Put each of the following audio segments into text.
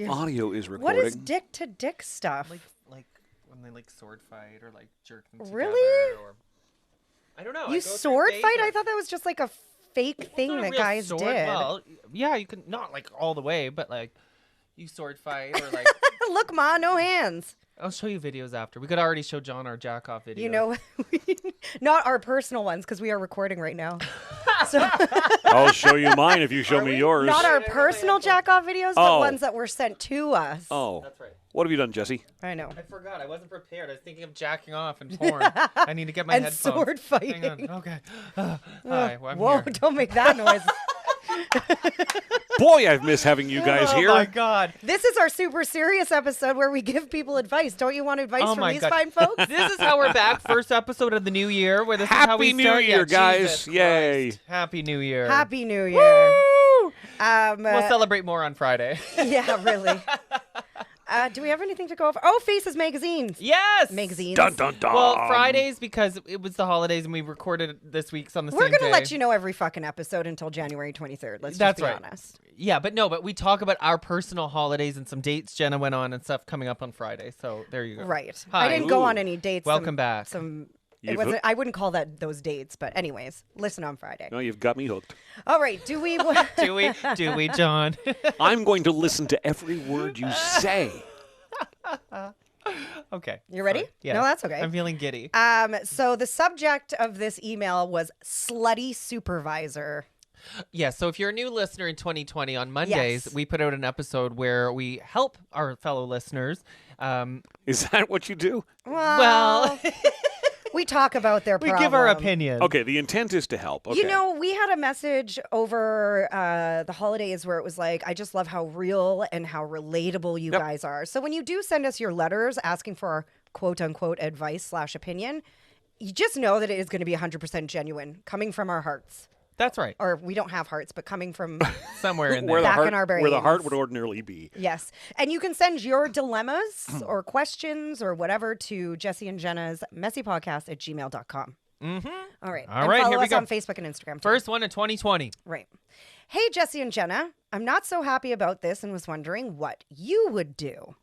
audio is recording. What is dick to dick stuff? Like when they like sword fight or like jerk them Really? together. Or... I don't know. You sword fight? I thought that was just like a fake thing that guys did. Well, yeah, you can not like all the way, but like you sword fight or like. Look, Ma, no hands. I'll show you videos after. We could already show John our jack off video. You know, not our personal ones because we are recording right now. So I'll show you mine if you show me yours. not our personal jack off videos, but ones that were sent to us. Oh, that's right. What have you done, Jesse? I know. I forgot. I wasn't prepared. I was thinking of jacking off and porn. I need to get my and headphones. sword fighting. Hang on. Okay. Hi. Well, I'm Whoa! here. Don't make that noise. Boy, I've missed having you guys here. Oh my God. This is our super serious episode where we give people advice. Don't you want advice from these fine folks? This is how we're back. First episode of the new year. Where this is how we Happy New start. Year, Yeah, guys. Jesus Yay. Christ. Happy New Year. Happy New Year. Woo! We'll celebrate more on Friday. Yeah, really. Do we have anything to go over? Oh, Faces magazines. Yes. Magazines. Dun, dun, dun. Well, Fridays because it was the holidays and we recorded this week's on the We're same going to day. let you know every fucking episode until January 23rd. Let's That's just be right. honest. Yeah, but we talk about our personal holidays and some dates Jenna went on and stuff coming up on Friday. So there you go. Right. Hi. I didn't go on any dates. Welcome back. It wasn't. I wouldn't call that those dates, but anyways, listen on Friday. No, you've got me hooked. All right. Do we? Do we, John? I'm going to listen to every word you say. Okay. You ready? Sorry. Yeah. No, that's okay. I'm feeling giddy. So the subject of this email was slutty supervisor. Yeah, so if you're a new listener in 2020, on Mondays, Yes. we put out an episode where we help our fellow listeners. Is that what you do? Well, we talk about their we problem. give our opinion. Okay, the intent is to help. Okay. You know, we had a message over the holidays where it was like, I just love how real and how relatable you guys are. So when you do send us your letters asking for our quote unquote advice / opinion, you just know that it is going to be 100% genuine, coming from our hearts. That's right. Or we don't have hearts, but coming from Somewhere in where there. back the heart, in our brains. where the heart would ordinarily be. Yes. And you can send your dilemmas or questions or whatever to Jesse and Jenna's messypodcast@gmail.com. Mm-hmm. All right. All and right, follow here we us go. on Facebook and Instagram, too. First one in 2020. Right. Hey, Jesse and Jenna. I'm not so happy about this and was wondering what you would do.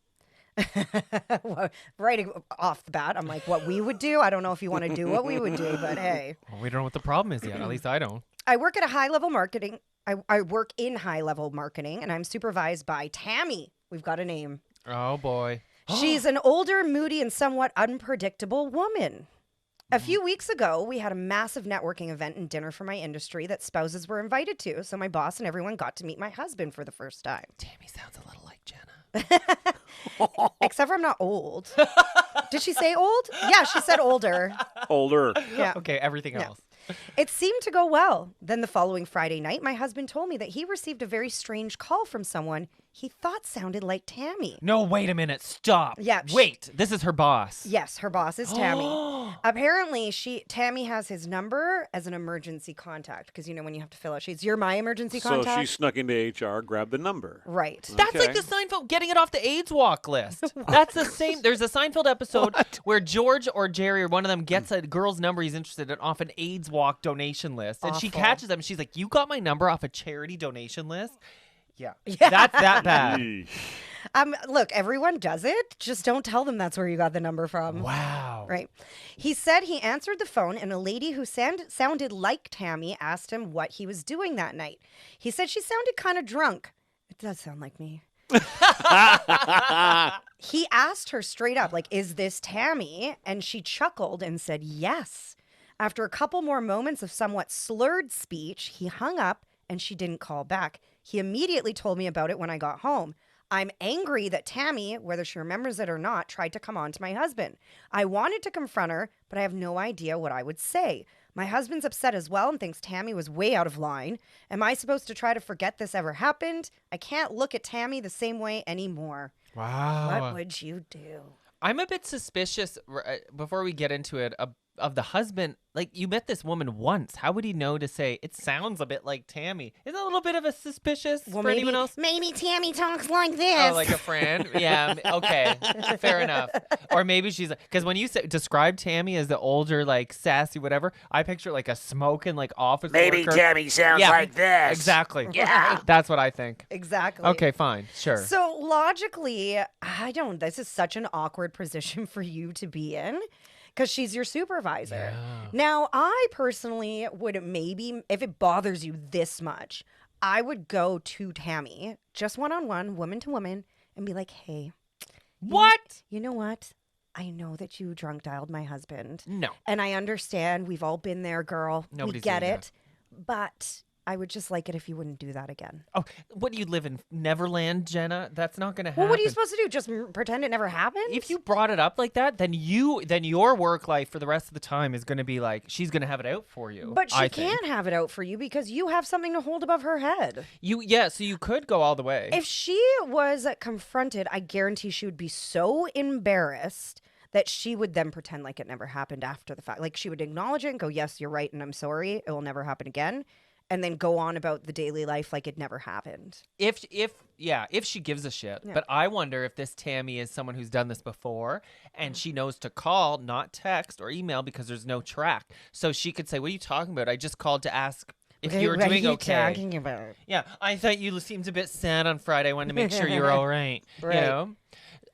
Well, right off the bat, I'm like, what we would do? I don't know if you want to do what we would do, but hey. Well, we don't know what the problem is yet. At least I don't. I work at a high-level marketing. I work in high-level marketing, and I'm supervised by Tammy. We've got a name. Oh, boy. She's an older, moody, and somewhat unpredictable woman. A few weeks ago, we had a massive networking event and dinner for my industry that spouses were invited to, so my boss and everyone got to meet my husband for the first time. Tammy sounds a little like Jenna. Except for I'm not old. Did she say old? Yeah, she said older. Older. Yeah. Okay, everything else. It seemed to go well. Then the following Friday night, my husband told me that he received a very strange call from someone he thought sounded like Tammy. No, wait a minute. Stop. Yeah, Wait, this is her boss. Yes, her boss is Tammy. Apparently, Tammy has his number as an emergency contact because you know when you have to fill out sheets, you're my emergency So contact. she snuck into HR, grabbed the number. Right. That's like Okay. the Seinfeld getting it off the AIDS walk list. That's the same. There's a Seinfeld episode where George or Jerry or one of them gets a girl's number he's interested in off an AIDS walk donation list. And she Awful. catches them and she's like, you got my number off a charity donation list? Yeah. Yeah. That's that bad. Eesh. Look, everyone does it. Just don't tell them that's where you got the number from. Wow. Right. He said he answered the phone and a lady who sounded like Tammy asked him what he was doing that night. He said she sounded kind of drunk. It does sound like me. He asked her straight up, like, is this Tammy? And she chuckled and said yes. After a couple more moments of somewhat slurred speech, he hung up and she didn't call back. He immediately told me about it when I got home. I'm angry that Tammy, whether she remembers it or not, tried to come on to my husband. I wanted to confront her, but I have no idea what I would say. My husband's upset as well and thinks Tammy was way out of line. Am I supposed to try to forget this ever happened? I can't look at Tammy the same way anymore. Wow. What would you do? I'm a bit suspicious before we get into it the husband, like you met this woman once. How would he know to say it sounds a bit like Tammy? Is that a little bit of a suspicious for anyone else? Maybe Tammy talks like this. Oh, like a friend? Yeah. Okay. Fair enough. Or maybe she's like, because when you describe Tammy as the older, like sassy, whatever, I picture like a smoking, like office Maybe worker. Tammy sounds like this. Exactly. Yeah. That's what I think. Exactly. Okay, fine. Sure. So logically, this is such an awkward position for you to be in because she's your supervisor. Yeah. Now, I personally would maybe, if it bothers you this much, I would go to Tammy, just one-on-one, woman to woman, and be like, hey. What? You know what? I know that you drunk dialed my husband. No. And I understand. We've all been there, girl. Nobody's we get doing it. But I would just like it if you wouldn't do that again. Oh, what do you live in Neverland, Jenna? That's not going to happen. Well, what are you supposed to do? Just pretend it never happened? If you brought it up like that, then your work life for the rest of the time is going to be like she's going to have it out for you. But she I think. can't have it out for you because you have something to hold above her head. So you could go all the way. If she was confronted, I guarantee she would be so embarrassed that she would then pretend like it never happened after the fact. Like she would acknowledge it and go, yes, you're right, and I'm sorry. It will never happen again. And then go on about the daily life like it never happened. If she gives a shit. Yeah. But I wonder if this Tammy is someone who's done this before and she knows to call, not text or email because there's no track. So she could say, what are you talking about? I just called to ask if you were what doing are you okay. talking about? Yeah, I thought you seemed a bit sad on Friday. I wanted to make sure you were all right. Right. You know?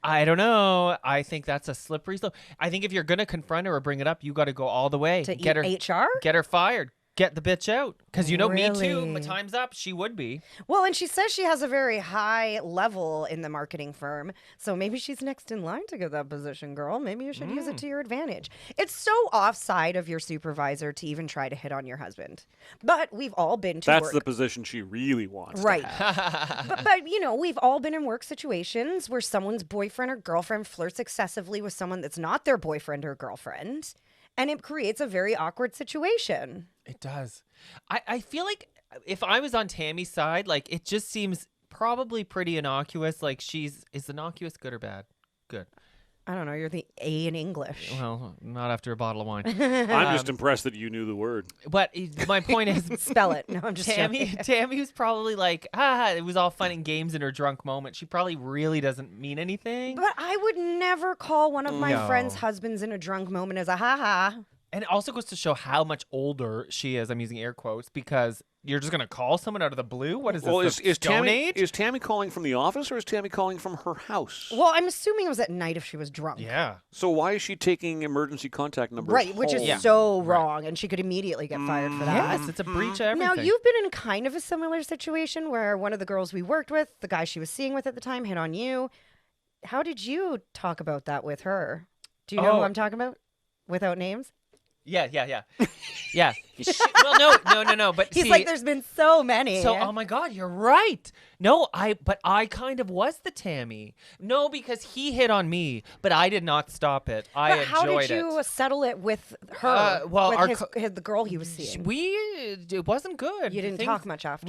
I don't know. I think that's a slippery slope. I think if you're going to confront her or bring it up, you got to go all the way. To Get her HR? Get her fired. Get the bitch out. Because Me Too, Really? my time's up. She would be. Well, and she says she has a very high level in the marketing firm. So maybe she's next in line to get that position, girl. Maybe you should use it to your advantage. It's so offside of your supervisor to even try to hit on your husband. But we've all been to That's work. the position she really wants. Right. but, you know, we've all been in work situations where someone's boyfriend or girlfriend flirts excessively with someone that's not their boyfriend or girlfriend. And it creates a very awkward situation. It does. I feel like if I was on Tammy's side, like it just seems probably pretty innocuous. Like is innocuous good or bad? Good. I don't know. You're the A in English. Well, not after a bottle of wine. I'm just impressed that you knew the word. But my point is, Spell it. No, I'm just joking. Tammy was probably like, it was all fun and games in her drunk moment. She probably really doesn't mean anything. But I would never call one of my No. friends' husbands in a drunk moment as a ha-ha. And it also goes to show how much older she is. I'm using air quotes because you're just going to call someone out of the blue? What is this? Well, the is Stone Tammy Age? is Tammy calling from the office or is Tammy calling from her house? Well, I'm assuming it was at night if she was drunk. Yeah. So why is she taking emergency contact numbers? Right, which is home? so wrong, and she could immediately get fired for that. Yes, it's a breach of everything. Now, you've been in kind of a similar situation where one of the girls we worked with, the guy she was seeing with at the time, hit on you. How did you talk about that with her? Do you know who Oh. I'm talking about? Without names? Yeah. Yeah. Well, no. But He's see, like, there's been so many. So, oh my God, you're right. No, but I kind of was the Tammy. No, because he hit on me, but I did not stop it. I But enjoyed how did it. you settle it with her? well, our with the girl he was seeing. It wasn't good. You didn't talk much after.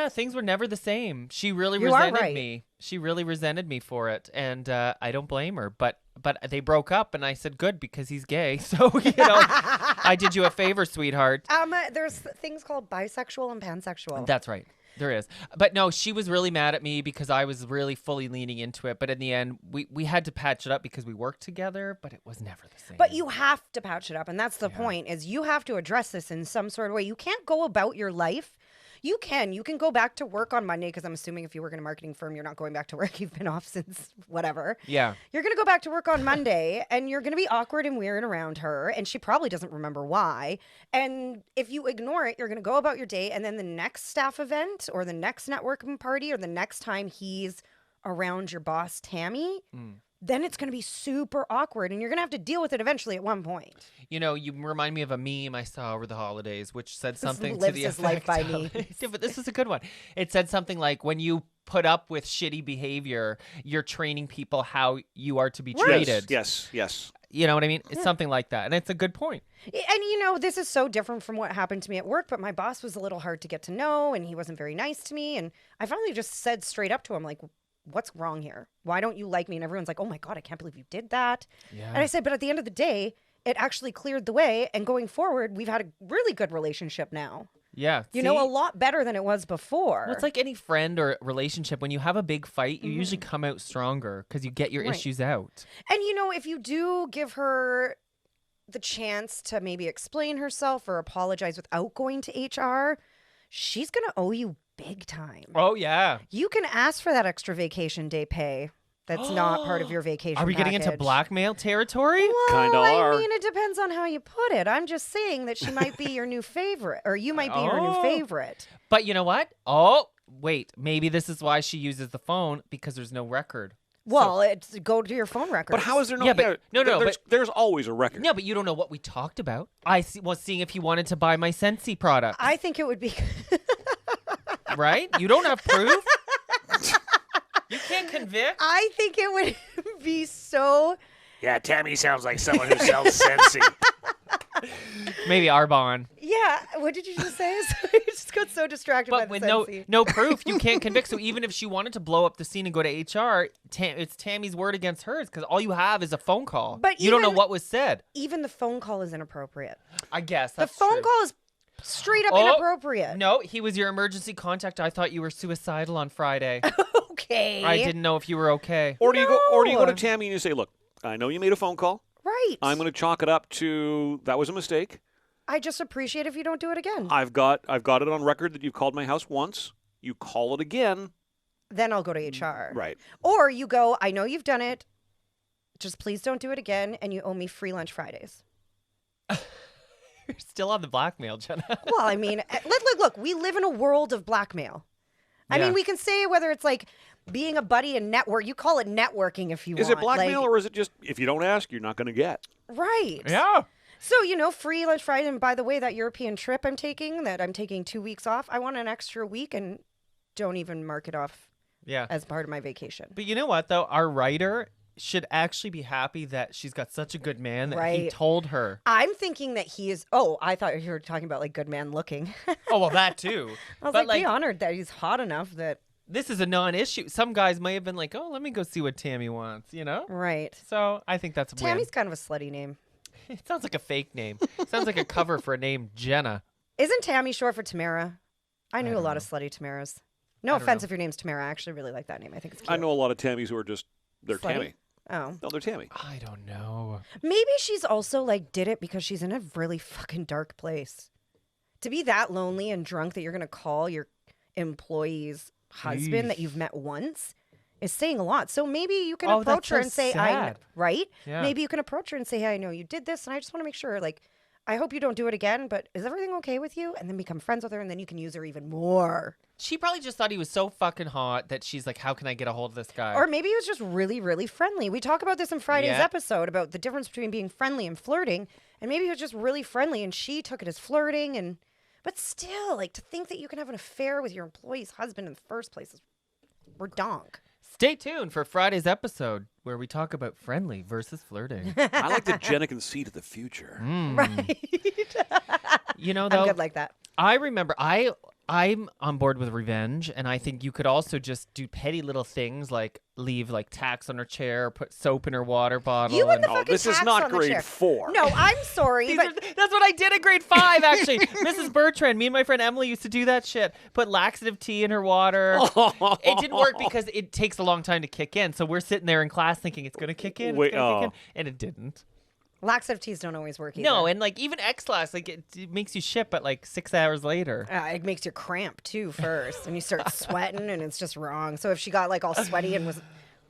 Things were never the same. She really You are resented right. me. She really resented me for it, and I don't blame her. But they broke up, and I said good because he's gay. So I did you a favor, sweetheart. There's things called bisexual and pansexual. That's right. There is. But no, she was really mad at me because I was really fully leaning into it. But in the end, we had to patch it up because we worked together, but it was never the same. But you have to patch it up, and that's the point, is you have to address this in some sort of way. You can't go about your life. You can go back to work on Monday, because I'm assuming if you work in a marketing firm, you're not going back to work. You've been off since whatever. Yeah. You're going to go back to work on Monday, and you're going to be awkward and weird around her, and she probably doesn't remember why. And if you ignore it, you're going to go about your day, and then the next staff event or the next networking party or the next time he's around your boss, Tammy, then it's going to be super awkward, and you're going to have to deal with it eventually at one point. You know, you remind me of a meme I saw over the holidays, which said something to lives the his effect life by of- me. Yeah, but this is a good one. It said something like, when you put up with shitty behavior, you're training people how you are to be treated. Yes. You know what I mean? It's something like that. And it's a good point. And, this is so different from what happened to me at work, but my boss was a little hard to get to know, and he wasn't very nice to me. And I finally just said straight up to him, like, what's wrong here? Why don't you like me? And everyone's like, oh my God, I can't believe you did that. Yeah. And I said, but at the end of the day, it actually cleared the way. And going forward, we've had a really good relationship now. Yeah. You know, a see? lot better than it was before. Well, it's like any friend or relationship. When you have a big fight, you usually come out stronger because you get your Right. issues out. And, you know, if you do give her the chance to maybe explain herself or apologize without going to HR, she's going to owe you big time. Oh, yeah. You can ask for that extra vacation day pay that's not part of your vacation Are we getting into package. blackmail territory? Well, Kinda are. I mean, it depends on how you put it. I'm just saying that she might be your new favorite, or you might be her new Oh. favorite. But you know what? Oh, wait. Maybe this is why she uses the phone, because there's no record. Well, it's go to your phone records. But how is there no? Yeah, but- no, There's always a record. No, but you don't know what we talked about. I was seeing if he wanted to buy my Scentsy product, I think it would be. right? You don't have proof. You can't convict. I think it would be so. Yeah, Tammy sounds like someone who sells Scentsy. Maybe Arbonne. Yeah. What did you just say? I just got so distracted by But the with Scentsy. no proof, you can't convict. So even if she wanted to blow up the scene and go to HR, it's Tammy's word against hers, because all you have is a phone call. But you don't know even- what was said. Even the phone call is inappropriate. I guess The that's phone true. call is straight up Oh, inappropriate. No, he was your emergency contact. I thought you were suicidal on Friday. Okay. I didn't know if you were okay. Or do you go to No. Tammy and you say, "Look, I know you made a phone call. Right. I'm going to chalk it up to that was a mistake. I just appreciate if you don't do it again. I've got it on record that you've called my house once. You call it again, Then I'll go to HR. right? Or you go, I know you've done it. Just please don't do it again. And you owe me free lunch Fridays. You're still on the blackmail, Jenna. Well, I mean, look, we live in a world of blackmail. I Yeah. mean, we can say whether it's like being a buddy and network. You call it networking if you Is want. it blackmail like, or is it just if you don't ask, you're not going to get? right. Yeah. So, you know, free lunch Friday. And by the way, that European trip I'm taking 2 weeks off. I want an extra week and don't even mark it off Yeah. as part of my vacation. But you know what, though? Our writer should actually be happy that she's got such a good man that he Right. told her. I'm thinking that he is. Oh, I thought you were talking about like good man looking. Oh, well, that too. I was But, like, be honored that he's hot enough that. this is a non-issue. Some guys may have been like, oh, let me go see what Tammy wants, you know? Right. So I think that's a win. Tammy's kind of a slutty name. It sounds like a fake name. Sounds like a cover for a name, Jenna. Isn't Tammy short for Tamara? I knew a don't lot know. of slutty Tamaras. No don't offense know. if your name's Tamara. I actually really like that name. I think it's cute. I know a lot of Tammys who are just they're Slutty? Tammy. Oh. No, they're Tammy. I don't know. Maybe she's also like did it because she's in a really fucking dark place. To be that lonely and drunk that you're going to call your employee's husband that you've met once is saying a lot. So maybe you can Oh, approach that's her so and say, sad. right? Yeah. Maybe you can approach her and say, hey, I know you did this and I just want to make sure, like, I hope you don't do it again, but is everything okay with you? And then become friends with her and then you can use her even more. She probably just thought he was so fucking hot that she's like, how can I get a hold of this guy? Or maybe he was just really, really friendly. We talk about this in Friday's Yeah. episode about the difference between being friendly and flirting. And maybe he was just really friendly and she took it as flirting. And but still, like to think that you can have an affair with your employee's husband in the first place is redonk. Stay tuned for Friday's episode where we talk about friendly versus flirting. I like that Jenna can see to the future. Right. You know, I'm though, good like that. I remember I'm on board with revenge, and I think you could also just do petty little things like leave like tacks on her chair, or put soap in her water bottle. You and the Oh, fucking this is tacks not on the grade chair. 4. No, I'm sorry, but That's what I did in grade 5, actually. Mrs. Bertrand, me and my friend Emily used to do that shit. Put laxative tea in her water. It didn't work because it takes a long time to kick in. So we're sitting there in class thinking it's going to kick in, Wait, it's gonna kick oh. in, and it didn't. laxative teas don't always work either. No, and like even X class, like it makes you shit, but like 6 hours later. It makes you cramp too first, and you start sweating, and it's just wrong. So if she got like all sweaty and was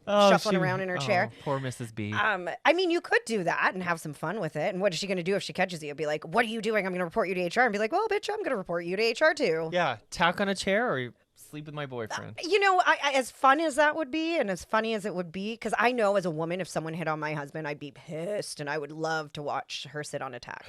shuffling around in her chair. Poor Mrs. B. I mean, you could do that and have some fun with it. And what is she going to do if she catches you? Be like, what are you doing? I'm going to report you to HR. And be like, well, bitch, I'm going to report you to HR too. Yeah, tack on a chair or sleep with my boyfriend. You know, I as fun as that would be and as funny as it would be, because I know as a woman, if someone hit on my husband, I'd be pissed and I would love to watch her sit on a tack.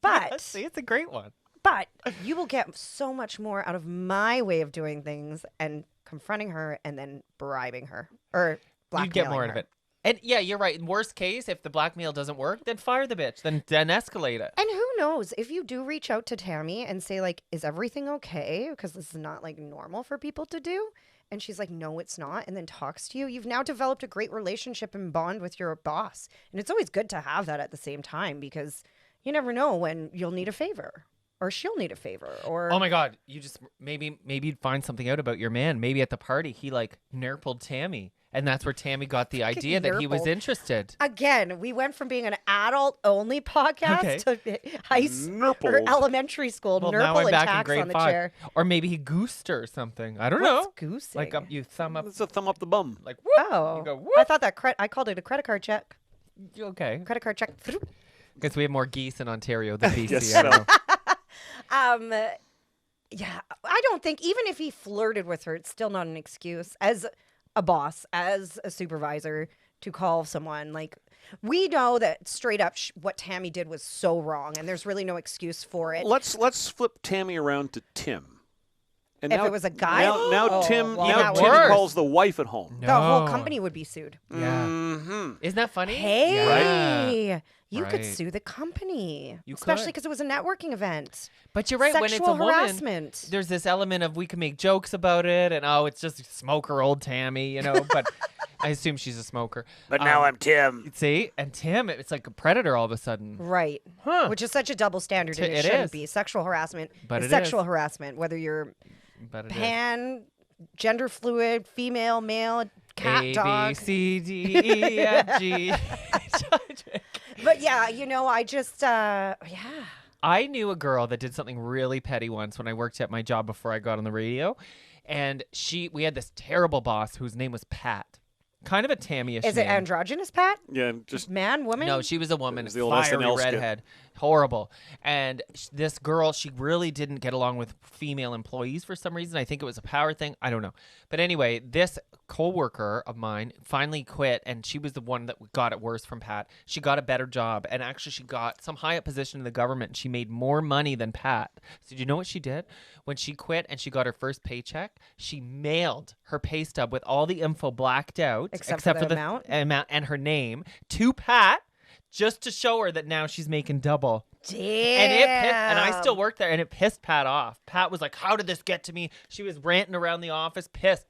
But See, it's a great one. But you will get so much more out of my way of doing things and confronting her and then bribing her or blackmailing You'd get more out her. of it. And yeah, you're right. In worst case, if the blackmail doesn't work, then fire the bitch. Then escalate it. And who knows, if you do reach out to Tammy and say, like, is everything okay? Because this is not, like, normal for people to do. And she's like, no, it's not. And then talks to you. You've now developed a great relationship and bond with your boss. And it's always good to have that at the same time because you never know when you'll need a favor or she'll need a favor or. Oh my God. You just maybe you'd find something out about your man. Maybe at the party he like nerpled Tammy. And that's where Tammy got the idea that he was interested. Again, we went from being an adult-only podcast to or elementary school. Well, Nurple now I'm and back in tax grade on the 5. chair. Or maybe he goosed her or something. I don't What's know. goosing? Like you thumb up. It's a thumb up the bum. Like whoop. Oh, You go whoop. I thought that I called it a credit card check. Okay. Credit card check. Because we have more geese in Ontario than BC. Yes, I know. Yeah, I don't think even if he flirted with her, it's still not an excuse as a boss, as a supervisor to call someone. Like, we know that straight up what Tammy did was so wrong, and there's really no excuse for it. Let's flip Tammy around to Tim. And If now, it was a guy? now Oh, Tim well, now that Tim would- calls the wife at home. The whole No. company would be sued. Yeah. Mm-hmm. Isn't that funny? Hey, you could Right. sue the company, You especially could. because it was a networking event. But you're right. When it's a Sexual woman, harassment. there's this element of we can make jokes about it, and oh, it's just smoker old Tammy, you know. But I assume she's a smoker. But now I'm Tim. See, and Tim, it's like a predator all of a sudden. Right. Huh. Which is such a double standard, and it It shouldn't is. be. Sexual harassment But is it sexual is. harassment, whether you're But it is. pan, gender fluid, female, male, cat, A, dog. B, C, D, E, F, G. But yeah, I just, yeah. I knew a girl that did something really petty once when I worked at my job before I got on the radio. And we had this terrible boss whose name was Pat. Kind of a Tammy-ish Is it name. androgynous, Pat? Yeah, just Man, woman? No, she was a woman. It was the old Fiery SNL skit. redhead. Horrible. And this girl, she really didn't get along with female employees for some reason. I think it was a power thing. I don't know. But anyway, this coworker of mine finally quit, and she was the one that got it worse from Pat. She got a better job, and actually she got some high up position in the government, and she made more money than Pat. So do you know what she did? When she quit and she got her first paycheck, she mailed her pay stub with all the info blacked out, Except for the amount? and her name to Pat, just to show her that now she's making double. Damn. And I still work there, and it pissed Pat off. Pat was like, how did this get to me? She was ranting around the office, pissed.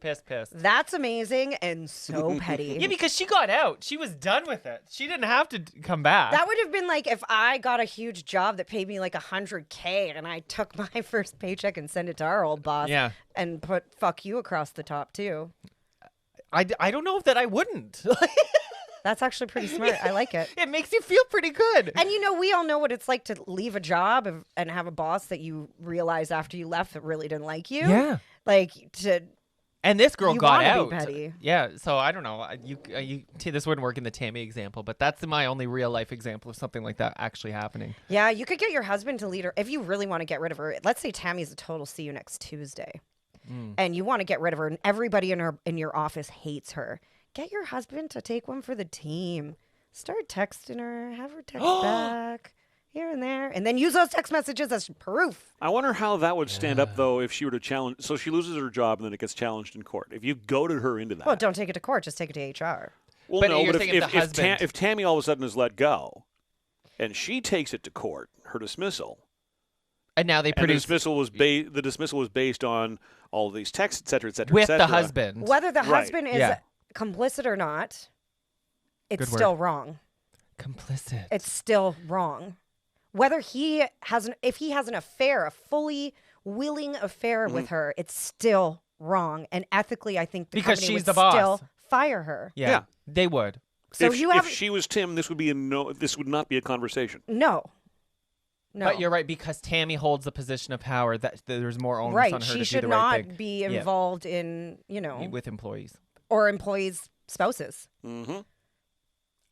That's amazing and so petty. Yeah, because she got out. She was done with it. She didn't have to come back. That would have been like if I got a huge job that paid me like $100K and I took my first paycheck and sent it to our old boss Yeah. and put fuck you across the top too. I don't know that I wouldn't. That's actually pretty smart. I like it. It makes you feel pretty good. And we all know what it's like to leave a job and have a boss that you realize after you left that really didn't like you. Yeah. Like to And this girl You got wanna be out. petty. Yeah, so I don't know. This wouldn't work in the Tammy example, but that's my only real life example of something like that actually happening. Yeah, you could get your husband to lead her if you really want to get rid of her. Let's say Tammy's a total see you next Tuesday. And you want to get rid of her and everybody in your office hates her. Get your husband to take one for the team. Start texting her, have her text back here and there, and then use those text messages as proof. I wonder how that would stand up, though, if she were to challenge. So she loses her job and then it gets challenged in court. If you goaded her into that. Well, don't take it to court, just take it to HR. Well, But no, you're but saying if the husband- if Tammy all of a sudden is let go and she takes it to court, her dismissal, And now they and the produce dismissal was based on all of these texts, et cetera, et cetera, et with cetera. the husband. Whether the Right. husband is Yeah. complicit or not, it's Good word. still wrong. Complicit. It's still wrong. Whether if he has an affair, a fully willing affair with her, it's still wrong. And ethically, I think the Because company she's would the boss. still fire her. yeah, Yeah. they would. So if, you if have she was Tim, this would be this would not be a conversation. no. But you're right, because Tammy holds the position of power that there's more onus right. on her She to should do the right not thing be involved in, with employees. or employees' spouses. Mm-hmm.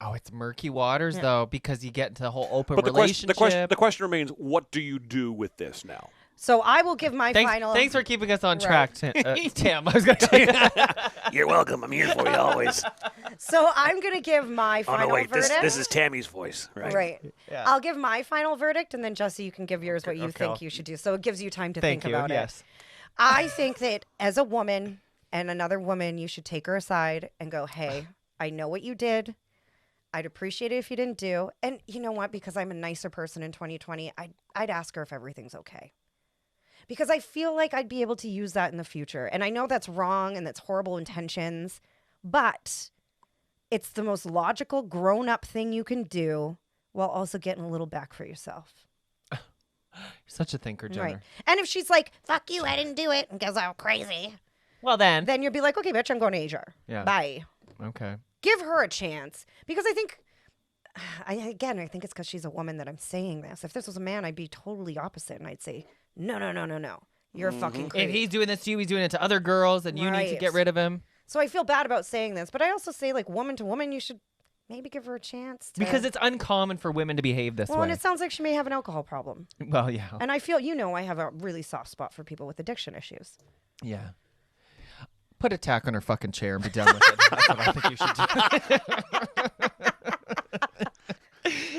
Oh, it's murky waters though, because you get into the whole open But relationship. the question remains: what do you do with this now? So I will give my final. Thanks for keeping us on Right. track, Tim. I was gonna. You're welcome. I'm here for you always. So I'm going to give my final verdict. This is Tammy's voice, right? Right. Yeah. I'll give my final verdict, and then Jesse, you can give yours what you okay, think I'll- you should do. So it gives you time to Thank think you. about it. Yes. I think that as a woman and another woman, you should take her aside and go, hey, I know what you did. I'd appreciate it if you didn't do. And you know what? Because I'm a nicer person in 2020, I'd ask her if everything's okay. because I feel like I'd be able to use that in the future. And I know that's wrong and that's horrible intentions, but it's the most logical, grown-up thing you can do while also getting a little back for yourself. You're such a thinker, Jenna. Right. And if she's like, fuck you, I didn't do it, and goes out crazy, Well, then you'll be like, okay, bitch, I'm going to HR. Yeah. Bye. Okay. Give her a chance. Because I think, I think it's because she's a woman that I'm saying this. If this was a man, I'd be totally opposite, and I'd say, no. You're fucking crazy. If he's doing this to you, he's doing it to other girls, and you need to Right. get rid of him. So I feel bad about saying this, but I also say, like, woman to woman, you should maybe give her a chance. Because it's uncommon for women to behave this Well, way. and it sounds like she may have an alcohol problem. Well, yeah. And I feel, I have a really soft spot for people with addiction issues. Yeah. Put a tack on her fucking chair and be done with it. That's what I think you should do.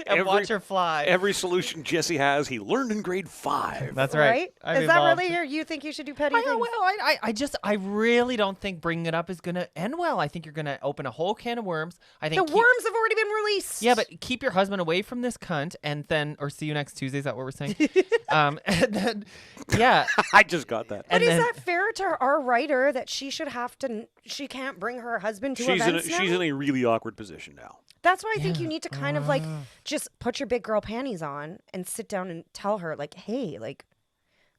And watch her fly. Every solution Jesse has, he learned in grade 5. That's right. Is that really you think you should do petty things? I really don't think bringing it up is going to end well. I think you're going to open a whole can of worms. I think The worms have already been released. Yeah, but keep your husband away from this cunt, and then, or see you next Tuesday. Is that what we're saying? And then, yeah. I just got that. But is that fair to our writer that she can't bring her husband to events now? She's in a really awkward position now. That's why I think you need to kind of like just put your big girl panties on and sit down and tell her, like, hey, like,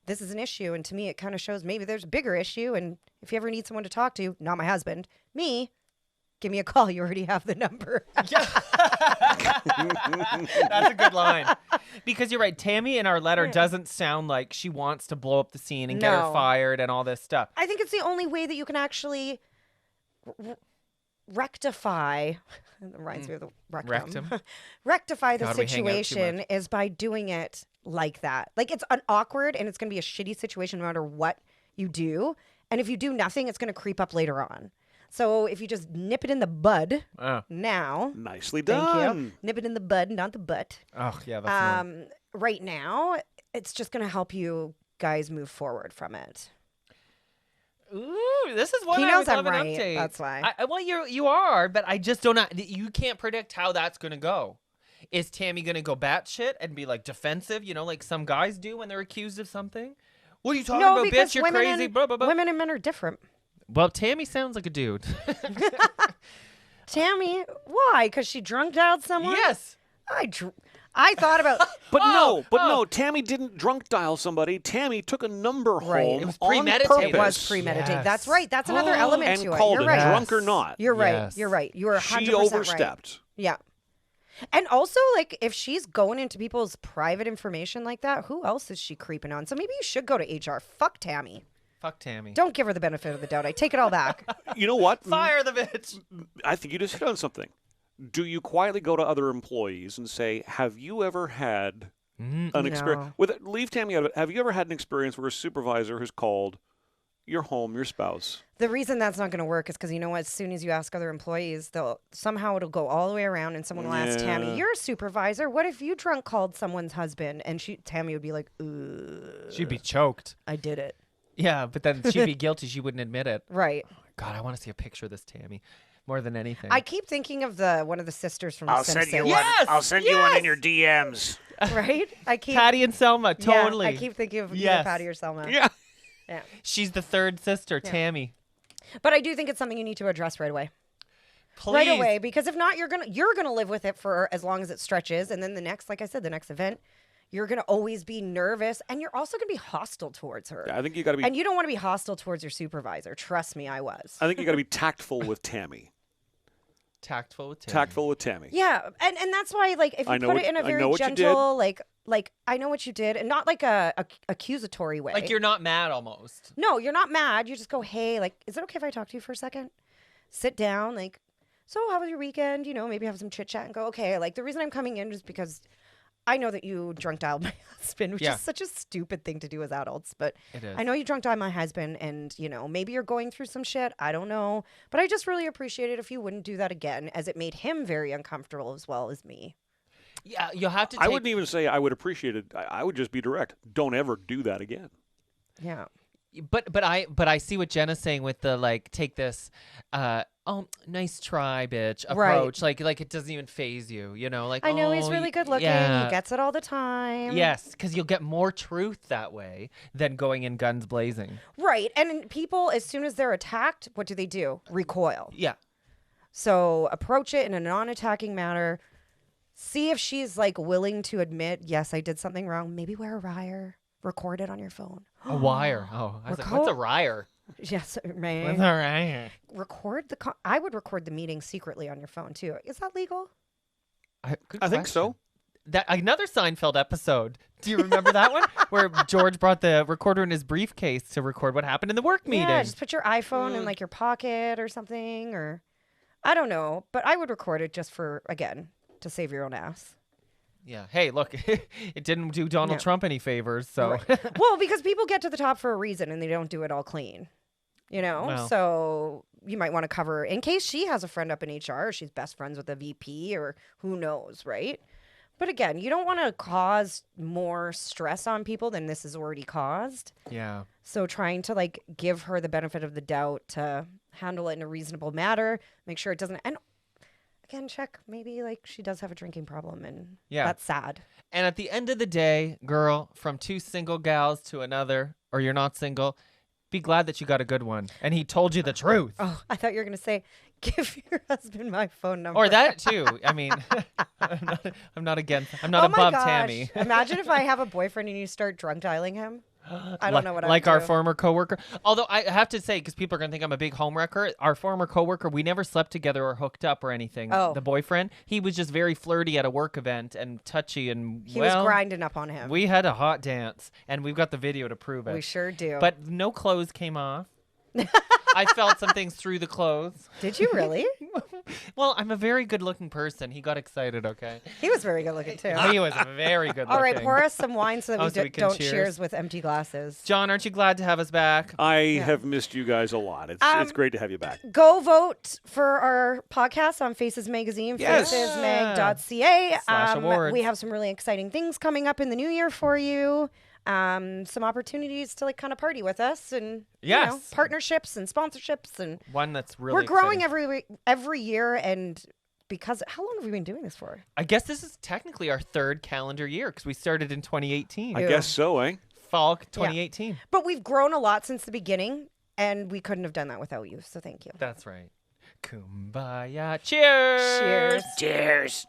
this is an issue. And to me, it kind of shows maybe there's a bigger issue. And if you ever need someone to talk to, not my husband, me, give me a call. You already have the number. That's a good line. Because you're right. Tammy in our letter doesn't sound like she wants to blow up the scene and get her No. fired and all this stuff. I think it's the only way that you can actually rectify. It reminds me of the rectum. Rectify the God, we hang out too situation much. is by doing it like that. Like, it's an awkward and it's going to be a shitty situation no matter what you do. And if you do nothing, it's going to creep up later on. So if you just nip it in the bud now. Nicely Thank done. you. Nip it in the bud, not the butt. Oh, yeah. That's nice. Right now, it's just going to help you guys move forward from it. Ooh, this is what He I knows would I'm love an right, update. that's why. Well, you are, but I just don't know. You can't predict how that's going to go. Is Tammy going to go batshit and be like defensive, like some guys do when they're accused of something? What are you talking about, because bitch? You're women crazy. and- Blah, blah, blah. Women and men are different. Well, Tammy sounds like a dude. Tammy, why? Because she drunk dialed someone? Yes. I thought about. But no, Tammy didn't drunk dial somebody. Tammy took a number Right. home It was on premeditated. It was purpose premeditated. Yes. That's right. That's another element and to it. called You're it right. drunk or not. You're right. Yes. You're right. You were 100% She overstepped. Right. Yeah. And also, like, if she's going into people's private information like that, who else is she creeping on? So maybe you should go to HR. Fuck Tammy. Fuck Tammy. Don't give her the benefit of the doubt. I take it all back. You know what? Fire the bitch. I think you just hit on something. Do you quietly go to other employees and say, have you ever had an experience? Leave Tammy out of it. Have you ever had an experience where a supervisor has called your home, your spouse? The reason that's not going to work is because, as soon as you ask other employees, it'll go all the way around and someone will ask Tammy, you're a supervisor. What if you drunk called someone's husband? And Tammy would be like, She'd be choked. I did it. Yeah, but then she'd be guilty. She wouldn't admit it. Right. Oh, God, I want to see a picture of this Tammy more than anything. I keep thinking of one of the sisters from The I'll Simpsons. send you one. I'll send you one in your DMs. Right? I keep Patty and Selma, totally. Yeah, I keep thinking of either Yes. Patty or Selma. Yeah. Yeah. She's the third sister, Tammy. But I do think it's something you need to address right away. Please. Right away, because if not, you're gonna live with it for as long as it stretches, and then the next event, you're gonna always be nervous, and you're also gonna be hostile towards her. I think you got to be. And you don't want to be hostile towards your supervisor. Trust me, I was. I think you got to be tactful with Tammy. Tactful with Tammy. Tactful with Tammy. Yeah, and that's why, like, if I you know put what- it in a I know very what you did. gentle, like I know what you did, and not like a accusatory way. Like you're not mad almost. No, you're not mad. You just go, hey, like, is it okay if I talk to you for a second? Sit down, like, so how was your weekend? Maybe have some chit chat and go, okay, like, the reason I'm coming in is because I know that you drunk dialed my husband, which Yeah. is such a stupid thing to do as adults, but It is. I know you drunk dialed my husband, and, maybe you're going through some shit. I don't know. But I just really appreciate it if you wouldn't do that again, as it made him very uncomfortable as well as me. Yeah, you'll have to take... I wouldn't even say I would appreciate it. I would just be direct. Don't ever do that again. Yeah. But I see what Jenna's saying with the like take this nice try bitch approach. Right. Like it doesn't even phase you, you know, like I know he's really good looking. Yeah. He gets it all the time. Yes, because you'll get more truth that way than going in guns blazing. Right. And people, as soon as they're attacked, what do? Recoil. Yeah. So approach it in a non-attacking manner. See if she's like willing to admit, yes, I did something wrong. Maybe wear a wire. Record it on your phone. A wire. Oh, I was like, what's a wire? Yes, What's man. a wire? Record I would record the meeting secretly on your phone too. Is that legal? I think so. That another Seinfeld episode. Do you remember that one where George brought the recorder in his briefcase to record what happened in the work meeting? Yeah, just put your iPhone in like your pocket or something, or I don't know. But I would record it just for, again, to save your own ass. Yeah. Hey, look, it didn't do Donald Trump any favors. So, right. Well, because people get to the top for a reason and they don't do it all clean, you know? Well. So you might want to cover in case she has a friend up in HR, or she's best friends with a VP, or who knows, right? But again, you don't want to cause more stress on people than this is already caused. Yeah. So trying to like give her the benefit of the doubt to handle it in a reasonable manner, make sure it doesn't. And again, check maybe like she does have a drinking problem, and that's sad. And at the end of the day, girl, from two single gals to another, or you're not single, be glad that you got a good one. And he told you the truth. Oh, I thought you were going to say, give your husband my phone number. Or that too. I mean, I'm not above gosh. Tammy. Imagine if I have a boyfriend and you start drunk dialing him. I don't know what I would like our do. former coworker. Although I have to say, because people are gonna think I'm a big homewrecker, our former coworker, we never slept together or hooked up or anything. Oh. The boyfriend, he was just very flirty at a work event and touchy, and He was grinding up on him. We had a hot dance, and we've got the video to prove it. We sure do. But no clothes came off. I felt some things through the clothes. Did you really? Well, I'm a very good-looking person. He got excited, okay? He was very good looking too. He was very good-looking. All right, pour us some wine so that Oh, so we can don't cheers. cheers with empty glasses. John, aren't you glad to have us back? I have missed you guys a lot. It's great to have you back. Go vote for our podcast on Faces Magazine, Yes. facesmag.ca. /awards. We have some really exciting things coming up in the new year for you. Some opportunities to like kind of party with us, and you know, Yes. partnerships and sponsorships, and One that's really we're growing exciting. every year. And because how long have we been doing this for? I guess this is technically our third calendar year because we started in 2018. I guess so, eh? Fall 2018. But we've grown a lot since the beginning, and we couldn't have done that without you. So thank you. That's right. Kumbaya. Cheers. Cheers. Cheers.